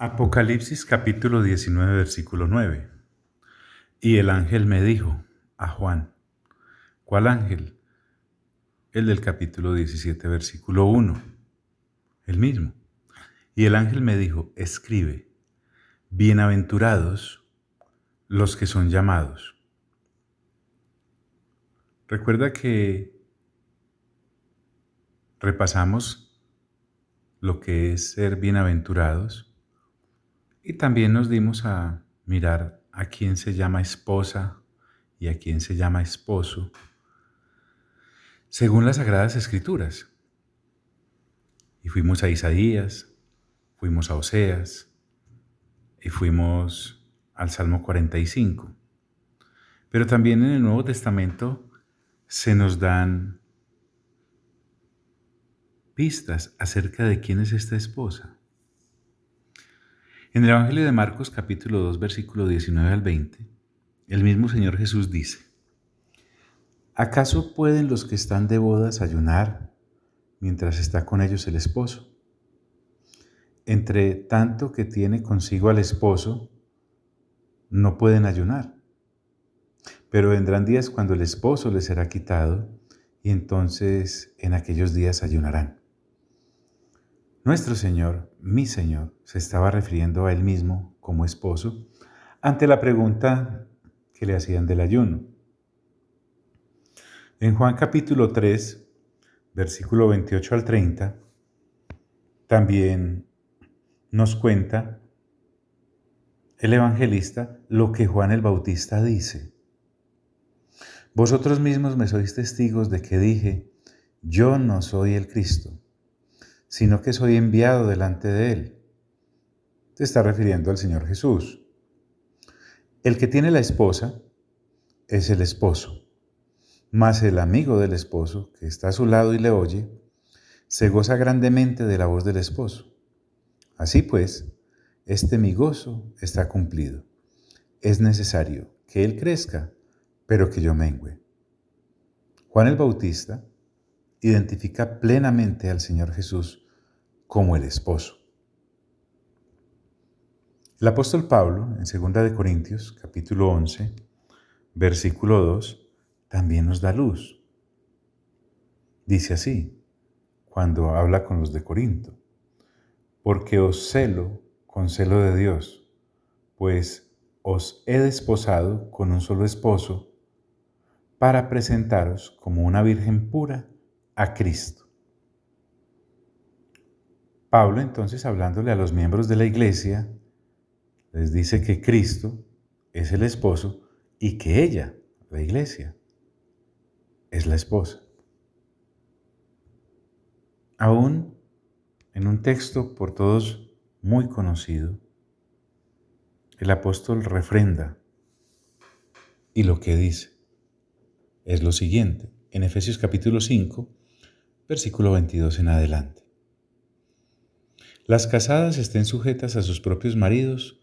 Apocalipsis capítulo 19, versículo 9. Y el ángel me dijo a Juan, ¿cuál ángel? El del capítulo 17, versículo 1, el mismo. Y el ángel me dijo, escribe, bienaventurados los que son llamados. Recuerda que repasamos lo que es ser bienaventurados y también nos dimos a mirar a quién se llama esposa y a quién se llama esposo, según las Sagradas Escrituras. Y fuimos a Isaías, fuimos a Oseas y fuimos al Salmo 45. Pero también en el Nuevo Testamento se nos dan pistas acerca de quién es esta esposa. En el Evangelio de Marcos capítulo 2, versículo 19 al 20, el mismo Señor Jesús dice, ¿acaso pueden los que están de bodas ayunar mientras está con ellos el esposo? Entre tanto que tiene consigo al esposo, no pueden ayunar. Pero vendrán días cuando el esposo les será quitado, y entonces en aquellos días ayunarán. Nuestro Señor, mi Señor, se estaba refiriendo a Él mismo como esposo ante la pregunta que le hacían del ayuno. En Juan capítulo 3, versículo 28 al 30, también nos cuenta el evangelista lo que Juan el Bautista dice. Vosotros mismos me sois testigos de que dije, yo no soy el Cristo, sino que soy enviado delante de Él. Se está refiriendo al Señor Jesús. El que tiene la esposa es el esposo, mas el amigo del esposo, que está a su lado y le oye, se goza grandemente de la voz del esposo. Así pues, este mi gozo está cumplido. Es necesario que Él crezca, pero que yo mengüe. Juan el Bautista identifica plenamente al Señor Jesús como el esposo. El apóstol Pablo, en 2 Corintios, capítulo 11, versículo 2, también nos da luz. Dice así, cuando habla con los de Corinto, porque os celo con celo de Dios, pues os he desposado con un solo esposo, para presentaros como una virgen pura a Cristo. Pablo, entonces, hablándole a los miembros de la iglesia, les dice que Cristo es el esposo y que ella, la iglesia, es la esposa. Aún en un texto por todos muy conocido, el apóstol refrenda y lo que dice es lo siguiente, en Efesios capítulo 5, versículo 22 en adelante. Las casadas estén sujetas a sus propios maridos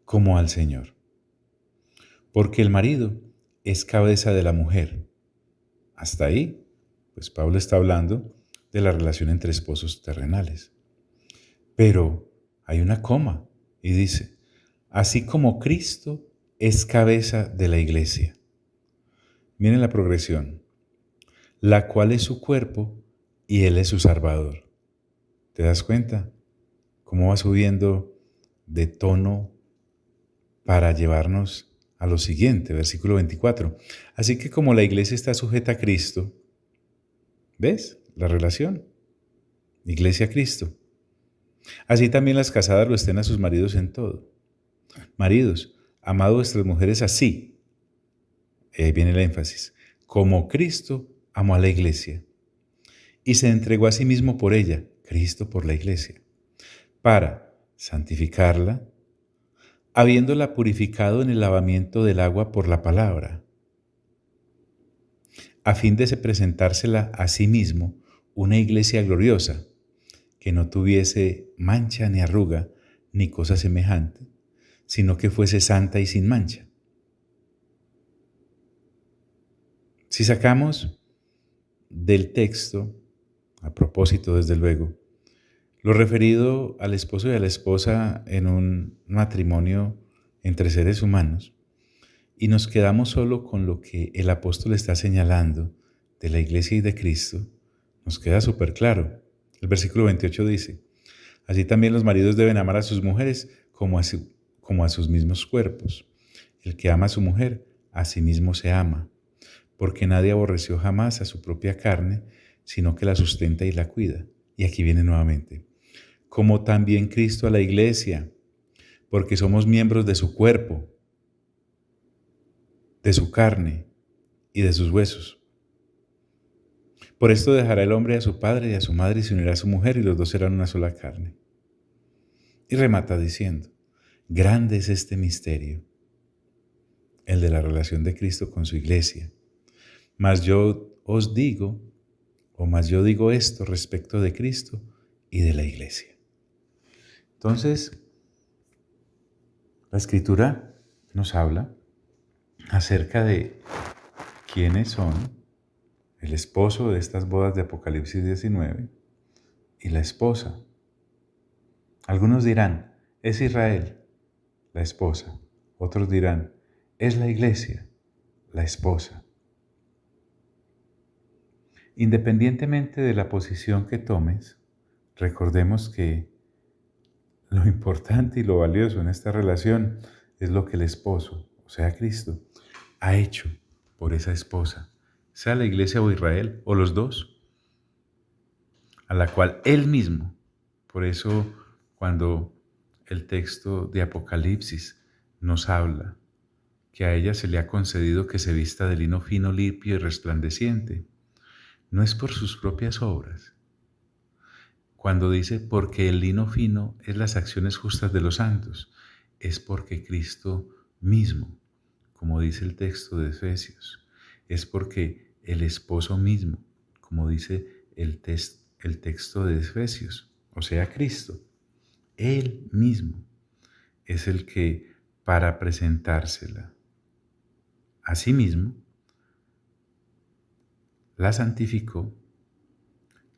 como al Señor, porque el marido es cabeza de la mujer. Hasta ahí, pues Pablo está hablando de la relación entre esposos terrenales. Pero hay una coma y dice, así como Cristo es cabeza de la iglesia. Miren la progresión, la cual es su cuerpo y Él es su Salvador. ¿Te das cuenta cómo va subiendo de tono para llevarnos a lo siguiente, versículo 24? Así que como la iglesia está sujeta a Cristo, ¿ves la relación? Iglesia-Cristo. Así también las casadas lo estén a sus maridos en todo. Maridos, amad vuestras mujeres así. Ahí viene el énfasis. Como Cristo amó a la iglesia y se entregó a sí mismo por ella, Cristo por la iglesia, para santificarla, habiéndola purificado en el lavamiento del agua por la palabra, a fin de presentársela a sí mismo una iglesia gloriosa, que no tuviese mancha ni arruga ni cosa semejante, sino que fuese santa y sin mancha. Si sacamos del texto, a propósito desde luego, Lo referido al esposo y a la esposa en un matrimonio entre seres humanos, y nos quedamos solo con lo que el apóstol está señalando de la iglesia y de Cristo, nos queda súper claro. El versículo 28 dice: así también los maridos deben amar a sus mujeres como a sus mismos cuerpos. El que ama a su mujer, a sí mismo se ama, porque nadie aborreció jamás a su propia carne, sino que la sustenta y la cuida. Y aquí viene nuevamente: como también Cristo a la iglesia, porque somos miembros de su cuerpo, de su carne y de sus huesos. Por esto dejará el hombre a su padre y a su madre y se unirá a su mujer, y los dos serán una sola carne. Y remata diciendo: grande es este misterio, el de la relación de Cristo con su iglesia. Mas yo os digo, más yo digo esto respecto de Cristo y de la iglesia. Entonces, la Escritura nos habla acerca de quiénes son el esposo de estas bodas de Apocalipsis 19 y la esposa. Algunos dirán: es Israel, la esposa. Otros dirán: es la iglesia, la esposa. Independientemente de la posición que tomes, recordemos que lo importante y lo valioso en esta relación es lo que el esposo, o sea Cristo, ha hecho por esa esposa, sea la iglesia o Israel, o los dos, a la cual él mismo. Por eso, cuando el texto de Apocalipsis nos habla que a ella se le ha concedido que se vista de lino fino, limpio y resplandeciente, no es por sus propias obras. Cuando dice porque el lino fino es las acciones justas de los santos, es porque Cristo mismo, como dice el texto de Efesios, es porque el esposo mismo, como dice el texto de Efesios, o sea Cristo, Él mismo es el que, para presentársela a sí mismo, la santificó,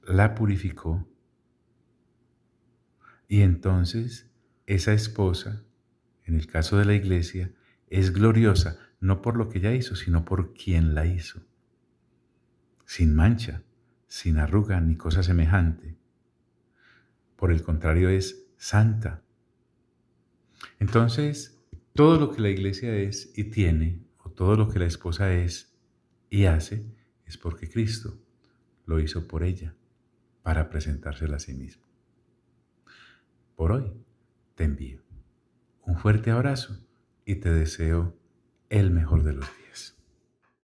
la purificó, y entonces esa esposa, en el caso de la iglesia, es gloriosa no por lo que ella hizo, sino por quien la hizo, sin mancha, sin arruga ni cosa semejante. Por el contrario, es santa. Entonces, todo lo que la iglesia es y tiene, o todo lo que la esposa es y hace, es porque Cristo lo hizo por ella, para presentársela a sí mismo. Por hoy te envío un fuerte abrazo y te deseo el mejor de los días.